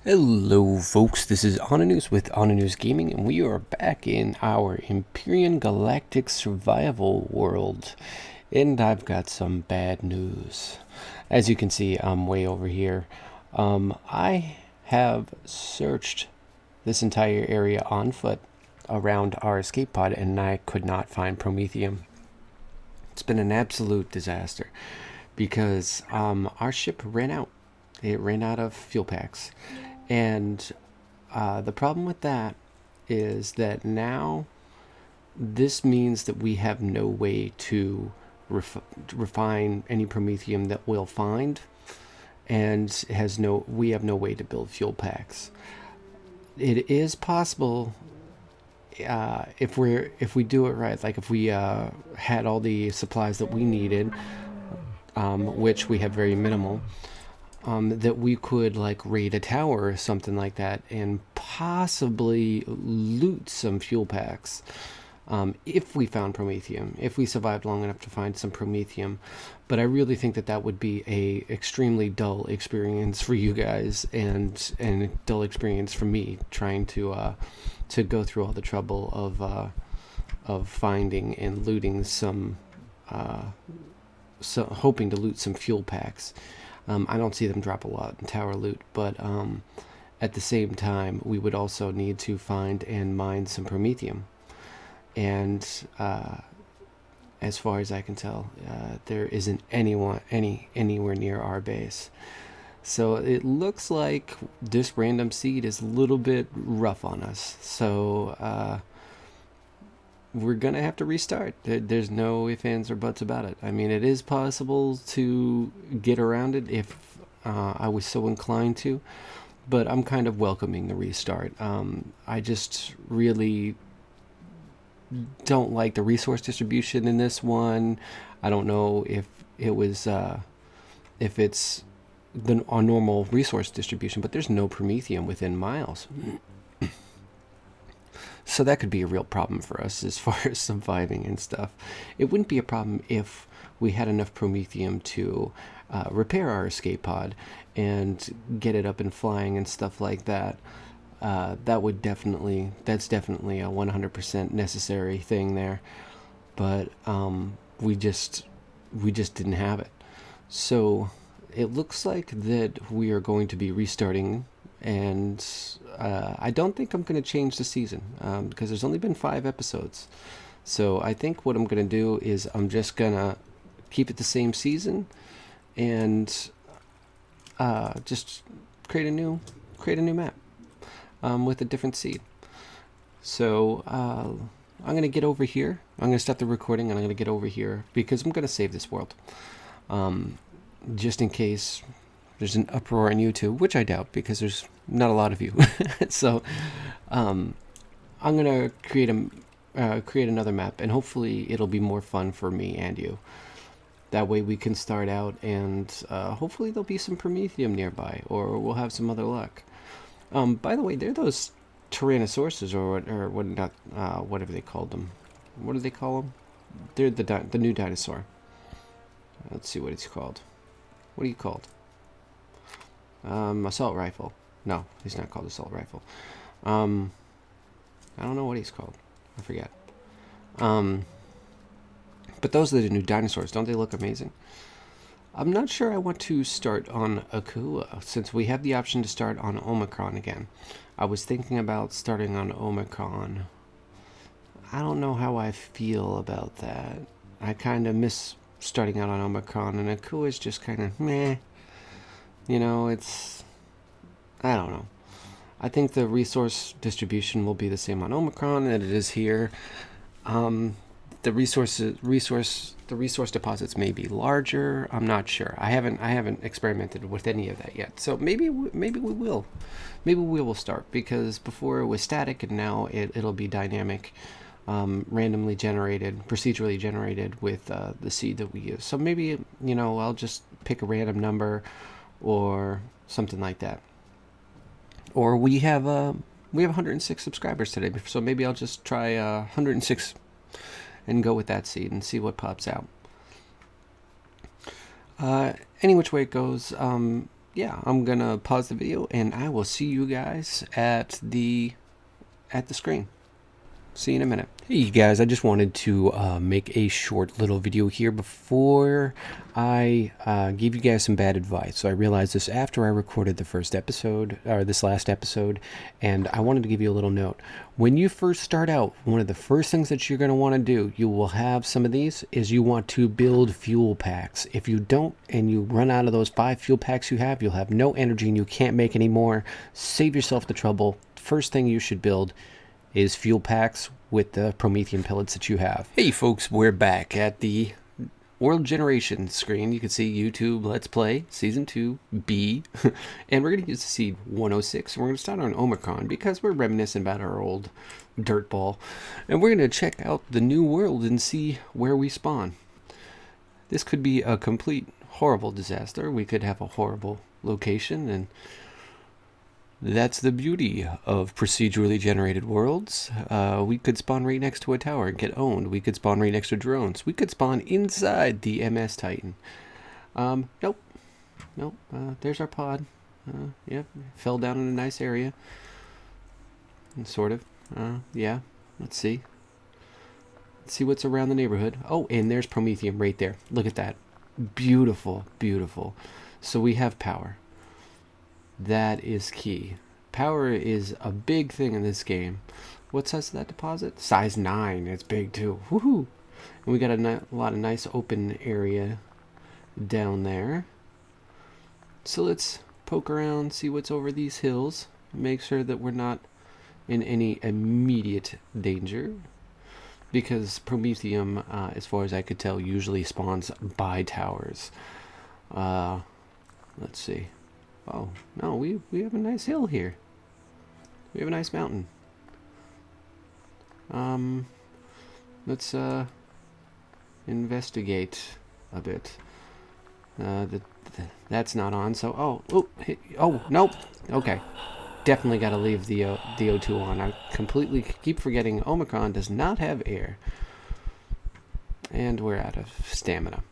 Hello folks, this is Oninous with Oninous Gaming, and we are back in our Empyrion Galactic Survival world. And I've got some bad news. As you can see, I'm way over here. I have searched this entire area on foot around our escape pod, and I could not find Promethium. It's been an absolute disaster because our ship ran out. It ran out of fuel packs. And the problem with that is that now this means that we have no way to refine any Promethium that we'll find, and we have no way to build fuel packs. It is possible if we do it right, like if we had all the supplies that we needed, which we have very minimal. That we could like raid a tower or something like that and possibly loot some fuel packs if we found Promethium, if we survived long enough to find some Promethium. But I really think that would be a extremely dull experience for you guys and a dull experience for me trying to go through all the trouble of finding and looting some hoping to loot some fuel packs. I don't see them drop a lot in tower loot, but at the same time, we would also need to find and mine some Promethium. And as far as I can tell, there isn't anywhere near our base. So it looks like this random seed is a little bit rough on us. So we're going to have to restart. There's no ifs, ands, or buts about it. I mean, it is possible to get around it if I was so inclined to, but I'm kind of welcoming the restart. I just really don't like the resource distribution in this one. I don't know if it's our normal resource distribution, but there's no Promethium within miles. So that could be a real problem for us as far as surviving and stuff. It wouldn't be a problem if we had enough Promethium to repair our escape pod and get it up and flying and stuff like that. That's definitely a 100% necessary thing there. But we just didn't have it. So it looks like that we are going to be restarting. And I don't think I'm going to change the season because there's only been 5 episodes. So I think what I'm going to do is I'm just going to keep it the same season and just create a new map with a different seed. So I'm going to get over here. I'm going to stop the recording and I'm going to get over here because I'm going to save this world. Just in case there's an uproar on YouTube, which I doubt because there's not a lot of you. So I'm gonna create another map, and hopefully it'll be more fun for me and you. That way we can start out, and hopefully there'll be some Promethium nearby, or we'll have some other luck. By the way, they're those Tyrannosauruses, or what not? Whatever they called them. What do they call them? They're the new dinosaur. Let's see what it's called. What are you called? Assault rifle. No, he's not called assault rifle. I don't know what he's called. I forget. But those are the new dinosaurs. Don't they look amazing? I'm not sure I want to start on Akua, since we have the option to start on Omicron again. I was thinking about starting on Omicron. I don't know how I feel about that. I kind of miss starting out on Omicron, and Akua is just kind of meh. You know, I don't know. I think the resource distribution will be the same on Omicron that it is here. The resource deposits may be larger. I'm not sure. I haven't experimented with any of that yet. So maybe we will. Maybe we will start, because before it was static and now it'll be dynamic, randomly generated, procedurally generated with the seed that we use. So maybe, I'll just pick a random number or something like that. Or we have 106 subscribers today, so maybe I'll just try 106 and go with that seed and see what pops out. Any which way it goes, yeah, I'm gonna pause the video and I will see you guys at the screen. See you in a minute. Hey you guys, I just wanted to make a short little video here before I give you guys some bad advice. So I realized this after I recorded the first episode, or this last episode, and I wanted to give you a little note. When you first start out, one of the first things that you're going to want to do, you will have some of these, is you want to build fuel packs. If you don't, and you run out of those 5 fuel packs you have, you'll have no energy and you can't make any more. Save yourself the trouble. First thing you should build is fuel packs with the Promethean pellets that you have. Hey folks, we're back at the World Generation screen. You can see YouTube Let's Play Season 2 B. And we're going to use the seed 106. And we're going to start on Omicron because we're reminiscent about our old dirt ball. And we're going to check out the new world and see where we spawn. This could be a complete horrible disaster. We could have a horrible location, and that's the beauty of procedurally generated worlds. We could spawn right next to a tower and get owned. We could spawn right next to drones. We could spawn inside the MS Titan. Nope. There's our pod. Yep, fell down in a nice area. Sort of. Yeah, let's see. Let's see what's around the neighborhood. Oh, and there's Prometheum right there. Look at that. Beautiful, beautiful. So we have power. That is key. Power is a big thing in this game. What size is that deposit? Size 9. It's big too. Woohoo! And we got a lot of nice open area down there. So let's poke around, see what's over these hills. Make sure that we're not in any immediate danger. Because Prometheum, as far as I could tell, usually spawns by towers. Let's see. Oh, no, we have a nice hill here. We have a nice mountain. Let's investigate a bit. That's not on, so oh, nope. Okay. Definitely got to leave the O2 on. I completely keep forgetting Omicron does not have air. And we're out of stamina.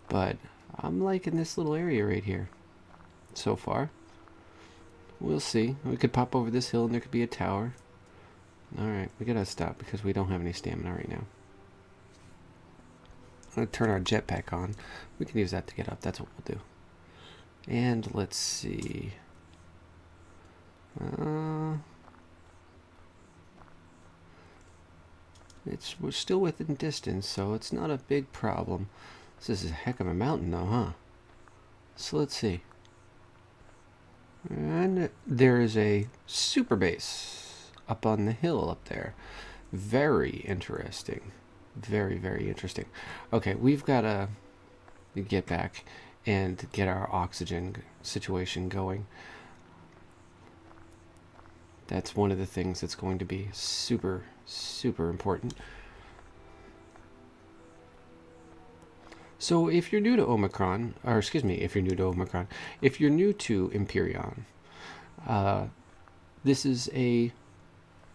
But I'm liking this little area right here so far. We'll see. We could pop over this hill and there could be a tower. Alright, we gotta stop because we don't have any stamina right now. I'm gonna turn our jetpack on. We can use that to get up. That's what we'll do. And let's see. We're still within distance, so it's not a big problem. This is a heck of a mountain though, huh? So let's see. And there is a super base up on the hill up there. Very interesting. Very, very interesting. Okay, we've got to get back and get our oxygen situation going. That's one of the things that's going to be super, super important. So if you're new to Omicron, or excuse me, if you're new to Omicron, if you're new to Empyrion, this is a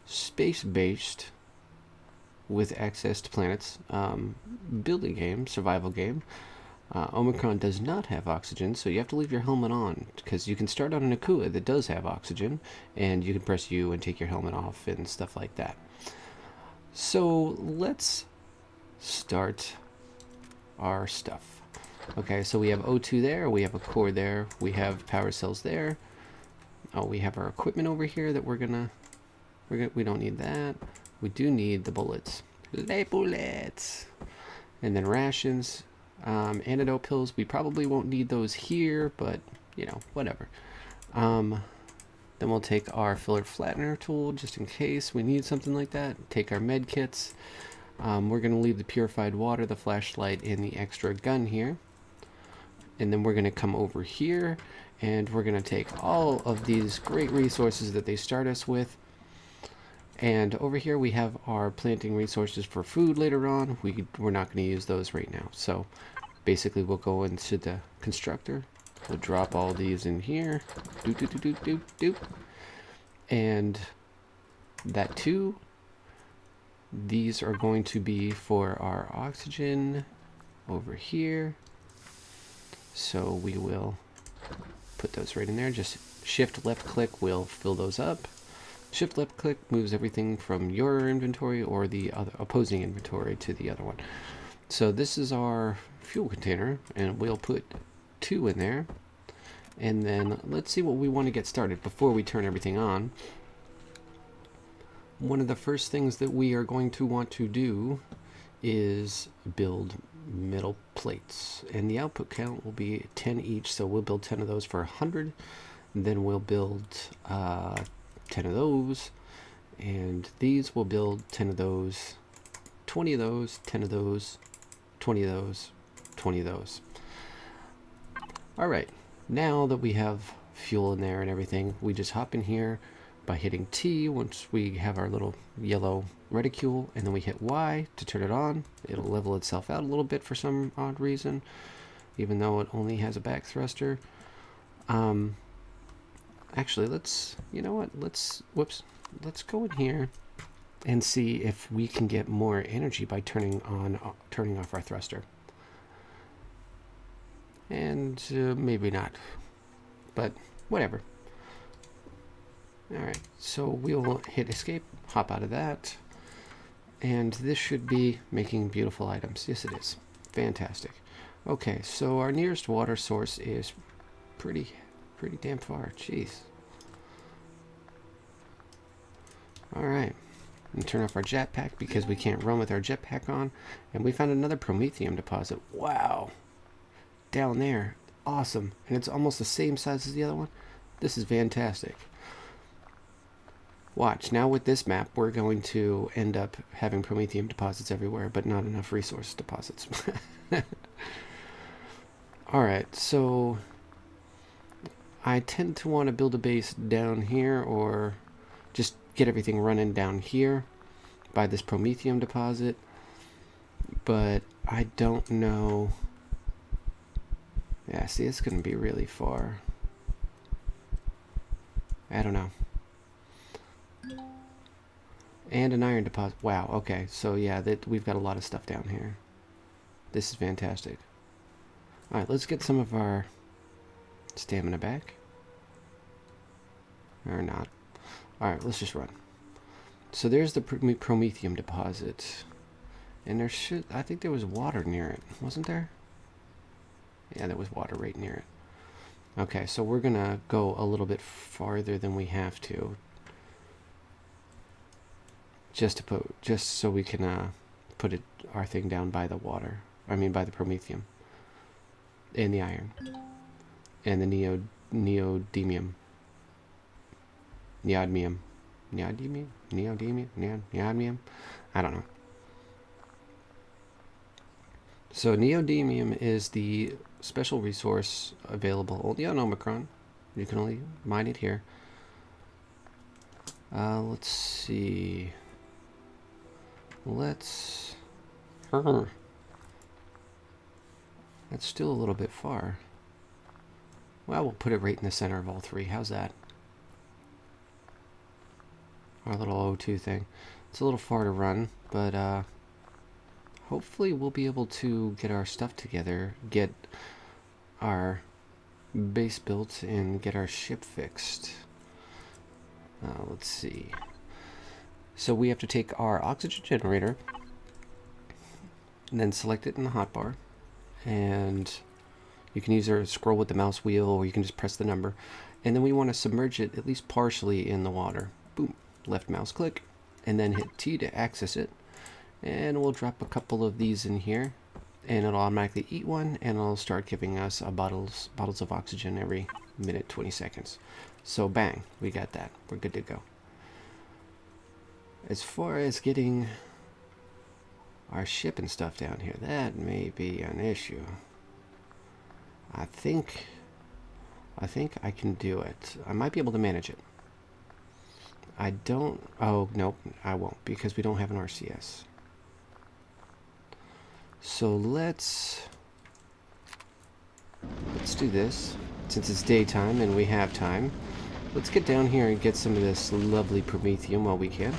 space-based, with access to planets, building game, survival game. Omicron does not have oxygen, so you have to leave your helmet on, because you can start on an Akua that does have oxygen, and you can press U and take your helmet off and stuff like that. So let's start our stuff. Okay, so we have O2 there, we have a core there, we have power cells there. Oh, we have our equipment over here that we don't need that. We do need the bullets. The bullets! And then rations, antidote pills. We probably won't need those here, but, you know, whatever. Then we'll take our filler flattener tool, just in case we need something like that. Take our med kits. We're going to leave the purified water, the flashlight, and the extra gun here. And then we're going to come over here, and we're going to take all of these great resources that they start us with. And over here we have our planting resources for food later on. We're not going to use those right now. So basically we'll go into the constructor. We'll drop all these in here. And that too. These are going to be for our oxygen over here. So we will put those right in there. Just shift left click will fill those up. Shift left click moves everything from your inventory or the other opposing inventory to the other one. So this is our fuel container, and we'll put 2 in there. And then let's see what we want to get started before we turn everything on. One of the first things that we are going to want to do is build metal plates, and the output count will be 10 each, so we'll build 10 of those for 100. Then we'll build 10 of those, and these will build 10 of those, 20 of those, 10 of those, 20 of those, 20 of those. All right, now that we have fuel in there and everything, we just hop in here by hitting T once we have our little yellow reticule, and then we hit Y to turn it on. It'll level itself out a little bit for some odd reason, even though it only has a back thruster. Actually, you know what, let's go in here and see if we can get more energy by turning off our thruster. And maybe not, but whatever. Alright, so we'll hit escape, hop out of that, and this should be making beautiful items. Yes, it is. Fantastic. Okay, so our nearest water source is pretty damn far. Jeez. Alright, and turn off our jetpack because we can't run with our jetpack on, and we found another promethium deposit. Wow. Down there. Awesome. And it's almost the same size as the other one. This is fantastic. Watch, now with this map, we're going to end up having promethium deposits everywhere, but not enough resource deposits. Alright, so I tend to want to build a base down here, or just get everything running down here by this promethium deposit, but I don't know. Yeah, see, it's going to be really far. I don't know. And an iron deposit. Wow, okay. So yeah, we've got a lot of stuff down here. This is fantastic. Alright, let's get some of our stamina back. Or not. Alright, let's just run. So there's the promethium deposit. And I think there was water near it. Wasn't there? Yeah, there was water right near it. Okay, so we're gonna go a little bit farther than we have to. Just so we can put our thing down by the water. I mean, by the promethium. And the iron. And the neodymium. Neodymium. Neodymium? I don't know. So neodymium is the special resource available only on Omicron. You can only mine it here. Let's see. That's still a little bit far. Well, we'll put it right in the center of all three. How's that? Our little O2 thing. It's a little far to run, but hopefully we'll be able to get our stuff together, get our base built, and get our ship fixed. Let's see. So we have to take our oxygen generator and then select it in the hotbar, and you can either scroll with the mouse wheel or you can just press the number, and then we want to submerge it at least partially in the water. Boom, left mouse click, and then hit T to access it, and we'll drop a couple of these in here, and it'll automatically eat one, and it'll start giving us bottles of oxygen every minute, 20 seconds. So bang, we got that. We're good to go. As far as getting our ship and stuff down here, that may be an issue. I think I can do it. I might be able to manage it. I don't... Oh, nope, I won't, because we don't have an RCS. So let's do this, since it's daytime and we have time. let's get down here and get some of this lovely promethium while we can.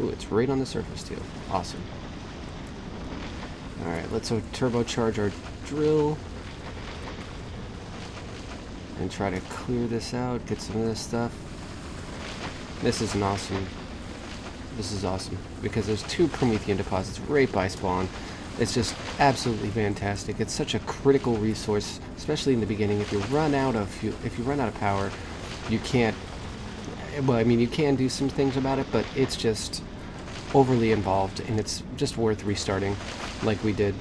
Ooh, it's right on the surface too. Awesome. Alright, let's turbocharge our drill and try to clear this out, get some of this stuff. This is awesome because there's 2 promethium deposits right by spawn. It's just absolutely fantastic. It's such a critical resource, especially in the beginning. If you run out of power, you can't. Well, I mean, you can do some things about it, but it's just overly involved, and it's just worth restarting, like we did.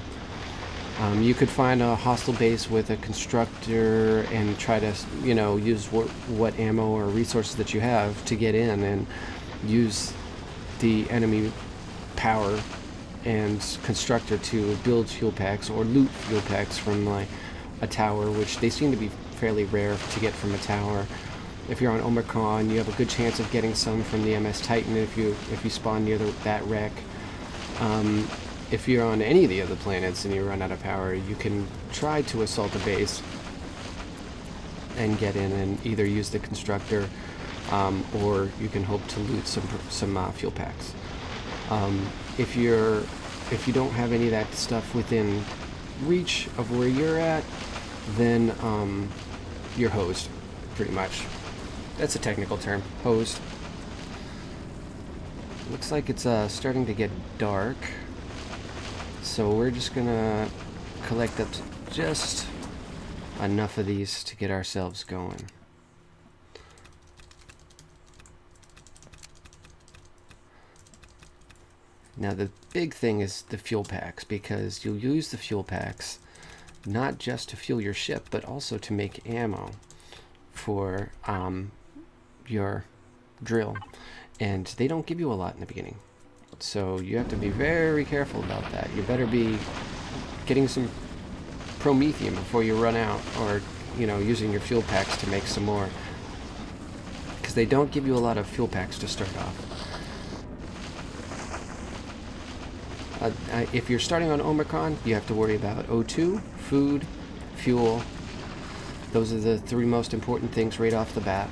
You could find a hostile base with a constructor and try to, use what ammo or resources that you have to get in and use the enemy power and constructor to build fuel packs or loot fuel packs from like a tower, which they seem to be fairly rare to get from a tower. If you're on Omicron, you have a good chance of getting some from the MS Titan if you spawn near that wreck. If you're on any of the other planets and you run out of power, you can try to assault a base and get in and either use the constructor, or you can hope to loot some fuel packs. If you don't have any of that stuff within reach of where you're at, then you're hosed, pretty much. That's a technical term, hosed. Looks like it's starting to get dark, so we're just gonna collect up just enough of these to get ourselves going. Now the big thing is the fuel packs, because you'll use the fuel packs not just to fuel your ship, but also to make ammo for your drill. And they don't give you a lot in the beginning, so you have to be very careful about that. You better be getting some promethium before you run out, or using your fuel packs to make some more, because they don't give you a lot of fuel packs to start off. If you're starting on Omicron, you have to worry about O2, food, fuel. Those are the 3 most important things right off the bat.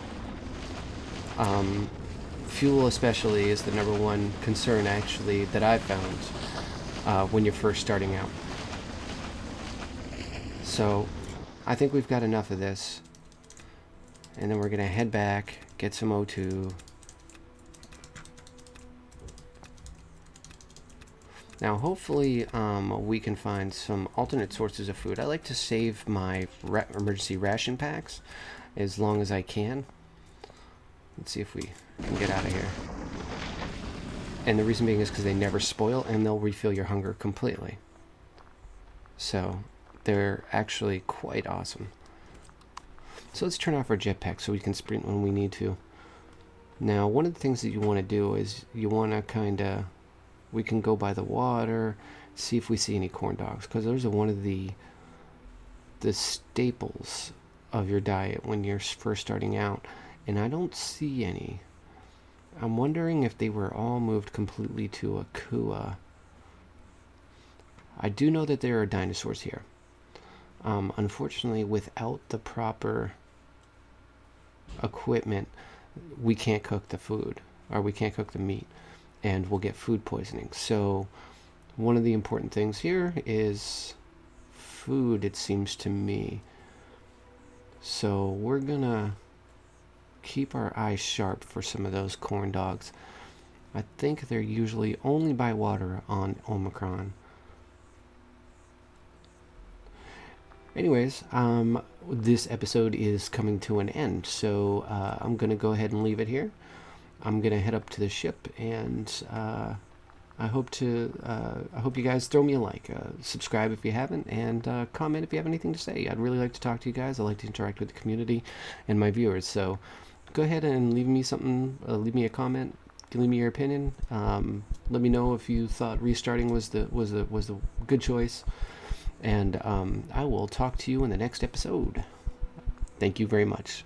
Fuel especially is the #1 concern, actually, that I've found when you're first starting out. So I think we've got enough of this, and then we're going to head back, get some O2. Now, hopefully, we can find some alternate sources of food. I like to save my emergency ration packs as long as I can. Let's see if we can get out of here. And the reason being is because they never spoil, and they'll refill your hunger completely. So they're actually quite awesome. So let's turn off our jetpack so we can sprint when we need to. Now, one of the things that you want to do is you want to we can go by the water, see if we see any corn dogs, because those are one of the staples of your diet when you're first starting out, and I don't see any. I'm wondering if they were all moved completely to Akua. I do know that there are dinosaurs here. Unfortunately, without the proper equipment, we can't cook the food, or we can't cook the meat, and we'll get food poisoning. So one of the important things here is food, it seems to me. So we're gonna keep our eyes sharp for some of those corn dogs. I think they're usually only by water on Omicron. Anyways, this episode is coming to an end, so I'm gonna go ahead and leave it here. I'm gonna head up to the ship, and I hope you guys throw me a like, subscribe if you haven't, and comment if you have anything to say. I'd really like to talk to you guys. I like to interact with the community and my viewers. So go ahead and leave me something. Leave me a comment. Leave me your opinion. Let me know if you thought restarting was the good choice. And I will talk to you in the next episode. Thank you very much.